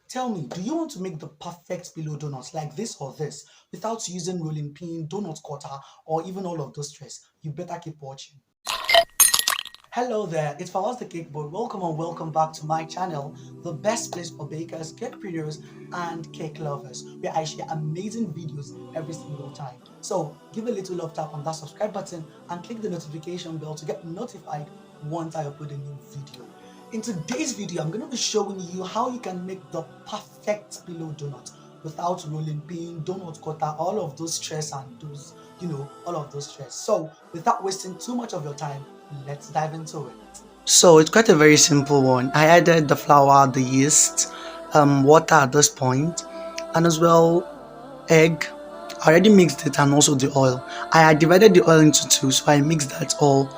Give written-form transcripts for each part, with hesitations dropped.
Tell me, do you want to make the perfect pillow donuts like this or this without using rolling pin, donut cutter, or even all of those stress? You better keep watching. Hello there, it's Fawaz the Cake Boy. Welcome and welcome back to my channel, the best place for bakers, cakepreneurs, and cake lovers, where I share amazing videos every single time. So give a little love tap on that subscribe button and click the notification bell to get notified once I upload a new video. In today's video, I'm going to be showing you how you can make the perfect pillow donut without rolling pin, donut cutter, all of those stress and those, all of those stress. So without wasting too much of your time, let's dive into it. So it's quite a very simple one. I added the flour, the yeast, water at this point, and as well egg. I already mixed it, and also the oil. I had divided the oil into two, so I mixed that all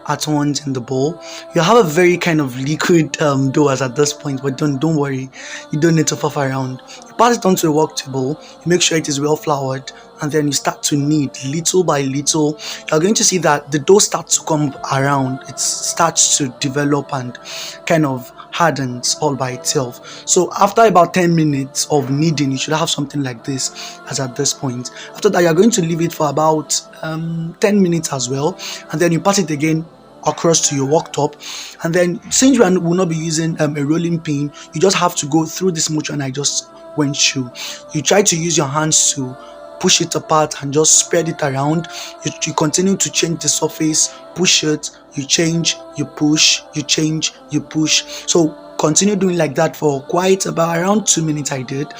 at once in the bowl. You have a very kind of liquid dough as at this point, but don't worry, you don't need to puff around. You pass it onto a work table, you make sure it is well floured, and then you start to knead little by little. You're going to see that the dough starts to come around, it starts to develop and kind of hardens all by itself. So after about 10 minutes of kneading, you should have something like this as at this point. After that, you're going to leave it for about 10 minutes as well, and then you pass it again across to your worktop. And then since you will not be using a rolling pin, you just have to go through this motion I just went through. You try to use your hands to push it apart and just spread it around. You continue to change the surface, push it, you change, you push, you change, you push. So continue doing like that for quite about around 2 minutes I did.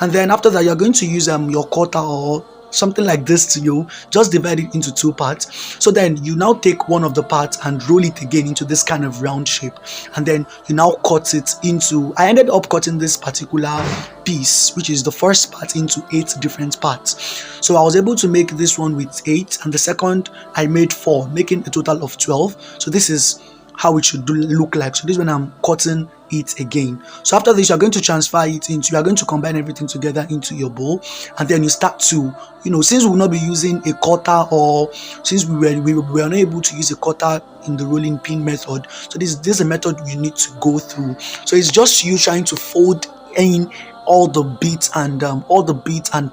And then after that, you're going to use your cutter or something like this to you, just divide it into two parts. So then you now take one of the parts and roll it again into this kind of round shape, and then you now cut it into, I ended up cutting this particular piece, which is the first part, into 8 different parts. So I was able to make this one with 8, and the second I made 4, making a total of 12. So this is how it should look like. So this is when I'm cutting it again. So after this, you're going to transfer it into, you're going to combine everything together into your bowl, and then you start to, since we will not be using a cutter, or since we were not able to use a cutter in the rolling pin method, so this is a method you need to go through. So it's just you trying to fold in all the bits and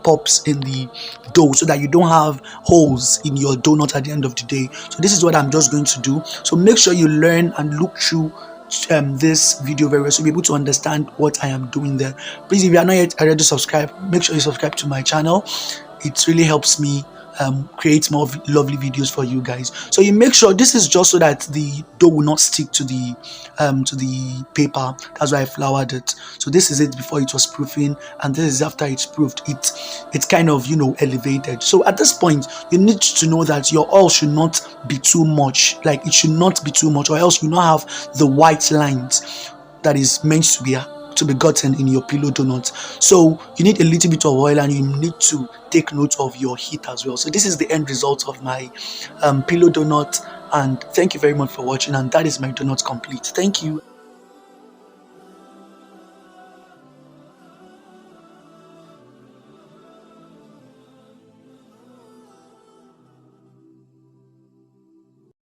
pops in the dough, so that you don't have holes in your donut at the end of the day. So this is what I'm just going to do. So make sure you learn and look through this video very well, so you'll be able to understand what I am doing there. Please, if you are not yet already subscribed, make sure you subscribe to my channel. It really helps me create more lovely videos for you guys. So you make sure this is just so that the dough will not stick to the paper. That's why I floured it. So this is it before it was proofing, and this is after it's proofed. It's kind of elevated. So at this point, you need to know that your oil should not be too much. Like, it should not be too much, or else you not have the white lines that is meant to be gotten in your pillow donut. So you need a little bit of oil, and you need to take note of your heat as well. So this is the end result of my pillow donut, and thank you very much for watching, and that is my donut complete. Thank you.